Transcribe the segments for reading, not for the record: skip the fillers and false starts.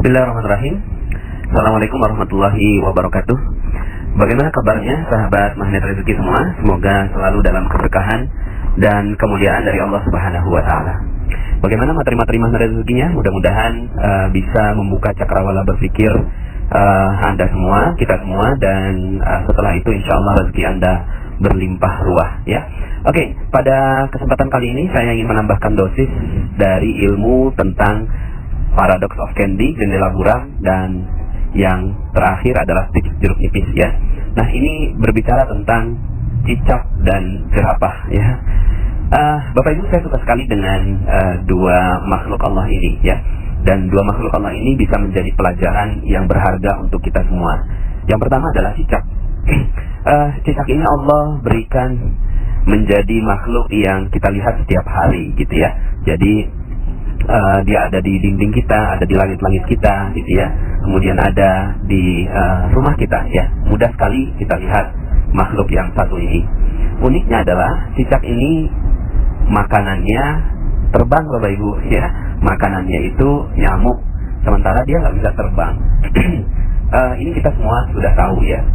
Bismillahirrahmanirrahim. Assalamualaikum warahmatullahi wabarakatuh. Bagaimana kabarnya sahabat magnet rezeki semua? Semoga selalu dalam keberkahan dan kemuliaan dari Allah Subhanahu wa taala. Bagaimana materi-materi magnet rezekinya? Mudah-mudahan bisa membuka cakrawala berpikir Anda semua, kita semua, dan setelah itu insya Allah rezeki Anda berlimpah ruah ya. Oke, pada kesempatan kali ini saya ingin menambahkan dosis dari ilmu tentang Paradox of Candy, jendela buram, dan yang terakhir adalah tips jeruk nipis ya. Nah, ini berbicara tentang cicak dan jerapah ya. Bapak Ibu, saya suka sekali dengan dua makhluk Allah ini ya. Dan dua makhluk Allah ini bisa menjadi pelajaran yang berharga untuk kita semua. Yang pertama adalah cicak. Cicak ini Allah berikan menjadi makhluk yang kita lihat setiap hari gitu ya. Jadi dia ada di dinding kita, ada di langit-langit kita gitu ya. Kemudian ada di rumah kita ya. Mudah sekali kita lihat makhluk yang satu ini. Uniknya adalah cicak ini makanannya terbang Bapak Ibu ya. Makanannya itu nyamuk, sementara dia nggak bisa terbang. Ini kita semua sudah tahu ya.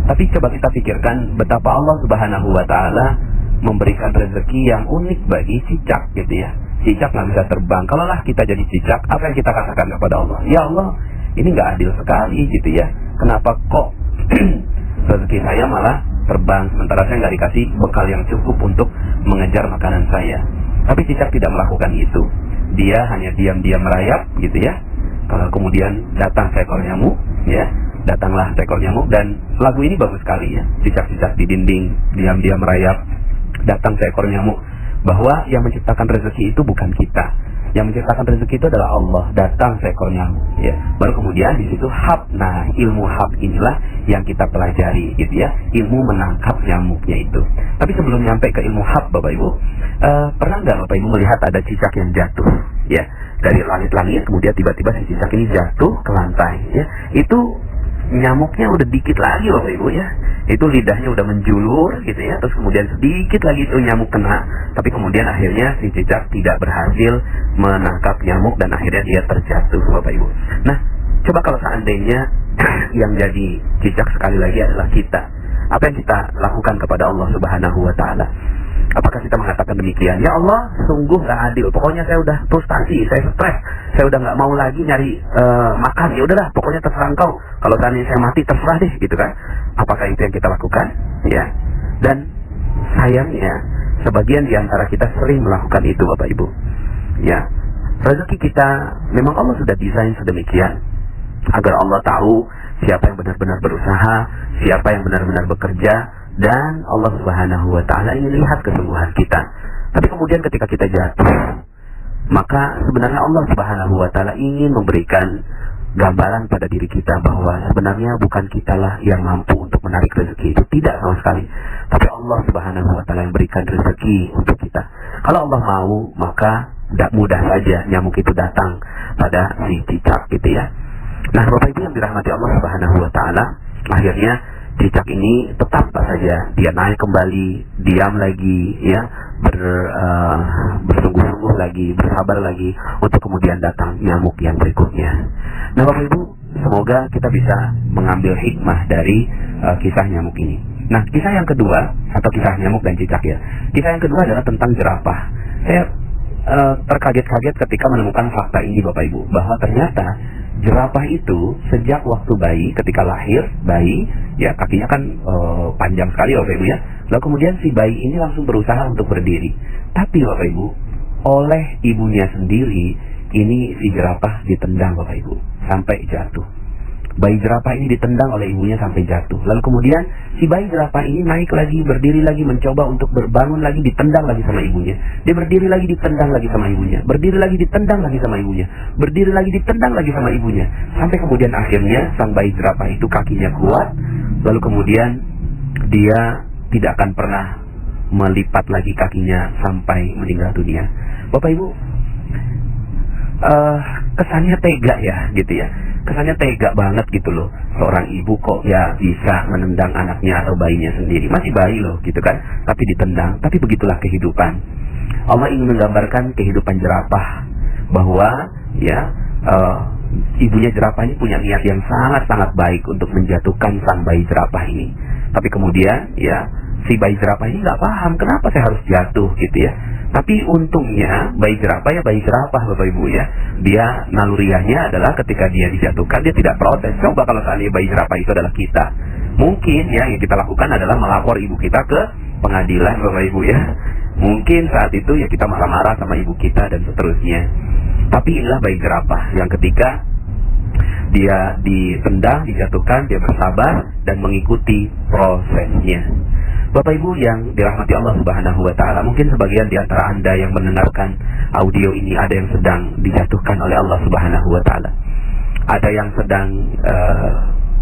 Tapi coba kita pikirkan betapa Allah Subhanahu wa taala memberikan rezeki yang unik bagi cicak gitu ya. Cicak nggak bisa terbang. Kalaulah kita jadi cicak, apa yang kita katakan kepada Allah? Ya Allah, ini nggak adil sekali gitu ya. Kenapa kok rezeki saya malah terbang, sementara saya nggak dikasih bekal yang cukup untuk mengejar makanan saya. Tapi cicak tidak melakukan itu. Dia hanya diam-diam merayap gitu ya. Kalau kemudian datang seekor nyamuk ya, datanglah seekor nyamuk, dan lagu ini bagus sekali ya. Cicak-cicak di dinding diam-diam merayap, datang seekor nyamuk. Bahwa yang menciptakan rezeki itu bukan kita. Yang menciptakan rezeki itu adalah Allah. Datang seekor nyamuk ya. Baru kemudian di situ hab. Nah, ilmu hab inilah yang kita pelajari gitu ya. Ilmu menangkap nyamuknya itu. Tapi sebelum nyampe ke ilmu hab Bapak Ibu, pernah nggak Bapak Ibu melihat ada cicak yang jatuh ya dari langit-langit, kemudian tiba-tiba si cicak ini jatuh ke lantai ya. Itu nyamuknya udah dikit lagi Bapak Ibu ya. Itu lidahnya udah menjulur gitu ya. Terus kemudian sedikit lagi itu nyamuk kena. Tapi kemudian akhirnya si cicak tidak berhasil menangkap nyamuk dan akhirnya dia terjatuh Bapak Ibu. Nah, coba kalau seandainya yang jadi cicak sekali lagi adalah kita, apa yang kita lakukan kepada Allah Subhanahu wa taala? Apakah kita mengatakan demikian? Ya Allah, sungguh gak adil. Pokoknya saya udah frustasi, saya stres, saya udah gak mau lagi nyari makan. Ya udahlah, pokoknya terserah engkau. Kalau seandainya saya mati, terserah deh, gitu kan? Apakah itu yang kita lakukan? Ya. Dan sayangnya, sebagian di antara kita sering melakukan itu, Bapak Ibu. Ya. Rezeki kita, memang Allah sudah desain sedemikian agar Allah tahu siapa yang benar-benar berusaha, siapa yang benar-benar bekerja. Dan Allah Subhanahu wa taala ingin lihat kesungguhan kita. Tapi kemudian ketika kita jatuh, maka sebenarnya Allah Subhanahu wa taala ingin memberikan gambaran pada diri kita bahwa sebenarnya bukan kitalah yang mampu untuk menarik rezeki itu, tidak sama sekali. Tapi Allah Subhanahu wa taala yang berikan rezeki untuk kita. Kalau Allah mau, maka tidak mudah saja nyamuk itu datang pada si cicak gitu ya. Nah, Bapak Ibu yang dirahmati Allah Subhanahu wa taala, akhirnya cicak ini tetap saja dia naik kembali, diam lagi ya, bersungguh-sungguh lagi, bersabar lagi untuk kemudian datang nyamuk yang berikutnya. Nah, Bapak Ibu, semoga kita bisa mengambil hikmah dari kisah nyamuk ini. Nah, kisah yang kedua, atau kisah nyamuk dan cicak ya. Kisah yang kedua adalah tentang jerapah. Saya terkaget-kaget ketika menemukan fakta ini Bapak Ibu, bahwa ternyata jerapah itu sejak waktu bayi, ketika lahir bayi ya, kakinya kan panjang sekali Bapak Ibu ya. Lalu kemudian si bayi ini langsung berusaha untuk berdiri. Tapi Bapak Ibu, oleh ibunya sendiri, ini si jerapah ditendang Bapak Ibu sampai jatuh. Bayi jerapah ini ditendang oleh ibunya sampai jatuh. Lalu kemudian si bayi jerapah ini naik lagi, berdiri lagi, mencoba untuk berbangun lagi, ditendang lagi sama ibunya. Dia berdiri lagi, ditendang lagi sama ibunya. Berdiri lagi, ditendang lagi sama ibunya. Berdiri lagi, ditendang lagi sama ibunya. Sampai kemudian akhirnya sang bayi jerapah itu kakinya kuat. Lalu kemudian dia tidak akan pernah melipat lagi kakinya sampai meninggal dunia. Bapak Ibu, kesannya tega ya gitu ya. Kesannya tega banget gitu loh. Seorang ibu kok ya bisa menendang anaknya atau bayinya sendiri. Masih bayi loh gitu kan, tapi ditendang. Tapi begitulah kehidupan. Allah ingin menggambarkan kehidupan jerapah, bahwa ya ibunya jerapah ini punya niat yang sangat-sangat baik untuk menjatuhkan sang bayi jerapah ini. Tapi kemudian ya si bayi jerapah ini nggak paham kenapa saya harus jatuh gitu ya. Tapi untungnya bayi jerapah Bapak Ibu ya, dia naluriahnya adalah ketika dia dijatuhkan dia tidak protes. Coba kalau seandainya bayi jerapah itu adalah kita, mungkin ya yang kita lakukan adalah melapor ibu kita ke pengadilan Bapak Ibu ya. Mungkin saat itu ya kita marah-marah sama ibu kita dan seterusnya. Tapi inilah bayi jerapah yang ketika dia ditendang, dijatuhkan, dia bersabar dan mengikuti prosesnya. Bapak Ibu yang dirahmati Allah Subhanahu wa taala, mungkin sebagian di antara Anda yang mendengarkan audio ini ada yang sedang dijatuhkan oleh Allah Subhanahu wa taala. Ada yang sedang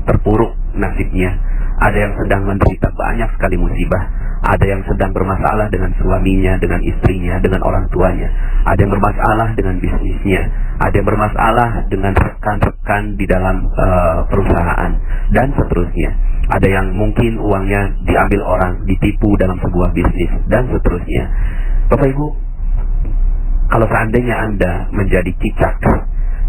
terpuruk nasibnya, ada yang sedang menderita banyak sekali musibah, ada yang sedang bermasalah dengan suaminya, dengan istrinya, dengan orang tuanya, ada yang bermasalah dengan bisnisnya, ada yang bermasalah dengan rekan-rekan di dalam perusahaan dan seterusnya. Ada yang mungkin uangnya diambil orang, ditipu dalam sebuah bisnis dan seterusnya. Bapak Ibu, kalau seandainya Anda menjadi cicak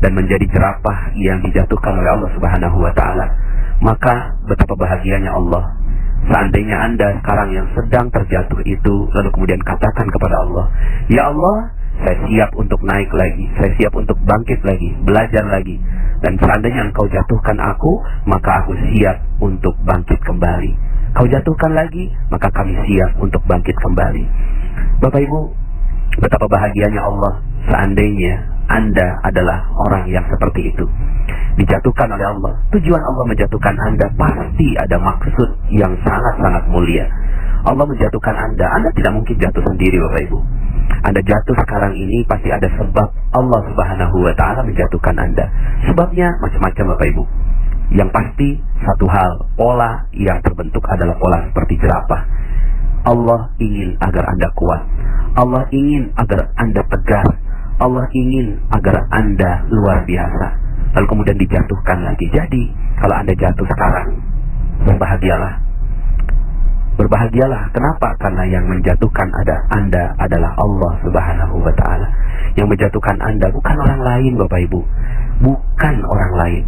dan menjadi jerapah yang dijatuhkan oleh Allah Subhanahu wa taala, maka betapa bahagianya Allah. Seandainya Anda sekarang yang sedang terjatuh itu, lalu kemudian katakan kepada Allah, "Ya Allah, saya siap untuk naik lagi, saya siap untuk bangkit lagi, belajar lagi. Dan seandainya Engkau jatuhkan aku, maka aku siap untuk bangkit kembali. Kau jatuhkan lagi, maka kami siap untuk bangkit kembali." Bapak Ibu, betapa bahagianya Allah seandainya Anda adalah orang yang seperti itu, dijatuhkan oleh Allah. Tujuan Allah menjatuhkan Anda pasti ada maksud yang sangat-sangat mulia. Allah menjatuhkan Anda tidak mungkin jatuh sendiri Bapak Ibu. Anda jatuh sekarang ini pasti ada sebab Allah Subhanahu wa taala menjatuhkan Anda. Sebabnya macam-macam Bapak Ibu. Yang pasti satu hal, pola yang terbentuk adalah pola seperti jerapah. Allah ingin agar Anda kuat. Allah ingin agar Anda tegar. Allah ingin agar Anda luar biasa. Lalu kemudian dijatuhkan lagi. Jadi kalau Anda jatuh sekarang, berbahagialah. Berbahagialah. Kenapa? Karena yang menjatuhkan Anda adalah Allah Subhanahu wa taala. Yang menjatuhkan Anda bukan orang lain Bapak Ibu. Bukan orang lain.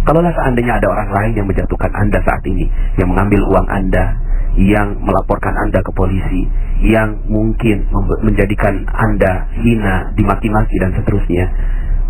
Kalaulah seandainya ada orang lain yang menjatuhkan Anda saat ini, yang mengambil uang Anda, yang melaporkan Anda ke polisi, yang mungkin menjadikan Anda hina, dimaki-maki dan seterusnya,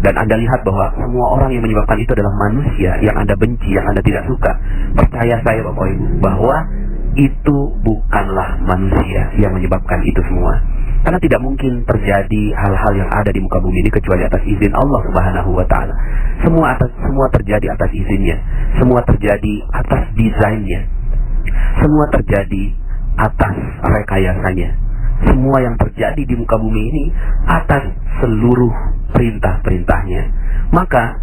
dan Anda lihat bahwa semua orang yang menyebabkan itu adalah manusia yang Anda benci, yang Anda tidak suka, percaya saya Bapak Ibu bahwa itu bukanlah manusia yang menyebabkan itu semua. Karena tidak mungkin terjadi hal-hal yang ada di muka bumi ini kecuali atas izin Allah Subhanahu wa taala. Semua terjadi atas izinnya. Semua terjadi atas desainnya. Semua terjadi atas rekayasanya. Semua yang terjadi di muka bumi ini atas seluruh perintah-perintahnya. Maka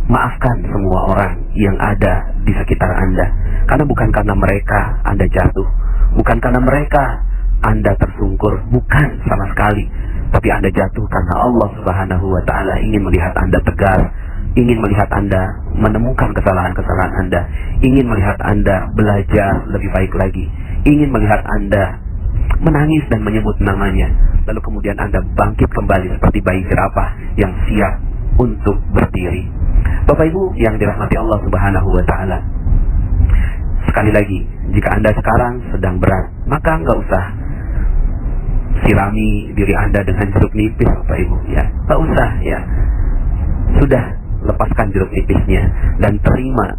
maafkan semua orang yang ada di sekitar Anda. Karena bukan karena mereka Anda jatuh, bukan karena mereka Anda tersungkur, bukan sama sekali. Tapi Anda jatuh karena Allah Subhanahu wa taala ingin melihat Anda tegar, ingin melihat Anda menemukan kesalahan-kesalahan Anda, ingin melihat Anda belajar lebih baik lagi, ingin melihat Anda menangis dan menyebut namanya, lalu kemudian Anda bangkit kembali seperti bayi jerapah yang siap untuk berdiri. Bapak Ibu yang dirahmati Allah Subhanahu wa taala, sekali lagi, jika Anda sekarang sedang berat, maka nggak usah sirami diri Anda dengan jeruk nipis Bapak Ibu ya. Nggak usah ya. Sudah, lepaskan jeruk nipisnya dan terima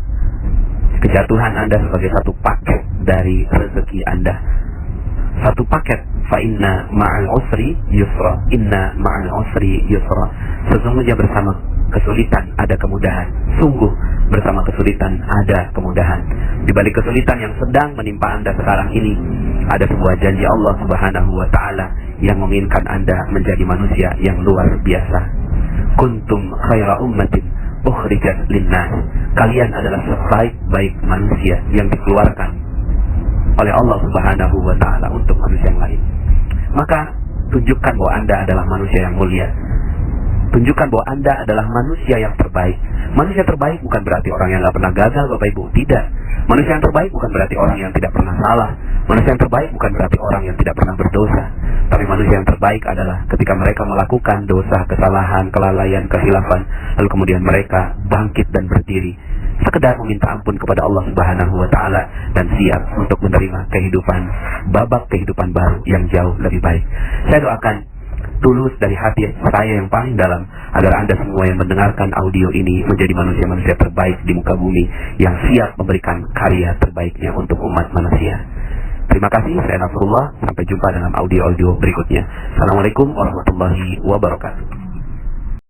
kejatuhan Anda sebagai satu paket dari rezeki Anda. Satu paket. Fa inna ma'al usri yusra. Inna ma'al usri yusra. Sesungguhnya bersama kesulitan ada kemudahan. Sungguh bersama kesulitan ada kemudahan. Di balik kesulitan yang sedang menimpa Anda sekarang ini, ada sebuah janji Allah Subhanahu wa taala yang menginginkan Anda menjadi manusia yang luar biasa. Kuntum khaira ummatin ukhrijat linnas. Kalian adalah sebaik-baik manusia yang dikeluarkan oleh Allah Subhanahu wa taala untuk manusia yang lain. Maka tunjukkan bahwa Anda adalah manusia yang mulia. Tunjukkan bahwa Anda adalah manusia yang terbaik. Manusia terbaik bukan berarti orang yang gak pernah gagal, Bapak Ibu. Tidak. Manusia yang terbaik bukan berarti orang yang tidak pernah salah. Manusia yang terbaik bukan berarti orang yang tidak pernah berdosa. Tapi manusia yang terbaik adalah ketika mereka melakukan dosa, kesalahan, kelalaian, kehilafan, lalu kemudian mereka bangkit dan berdiri, sekedar meminta ampun kepada Allah Subhanahu wa Ta'ala, dan siap untuk menerima kehidupan, babak kehidupan baru yang jauh lebih baik. Saya doakan tulus dari hati saya yang paling dalam agar Anda semua yang mendengarkan audio ini menjadi manusia-manusia terbaik di muka bumi yang siap memberikan karya terbaiknya untuk umat manusia. Terima kasih, saya Nasrullah. Sampai jumpa dalam audio-audio berikutnya. Assalamualaikum warahmatullahi wabarakatuh.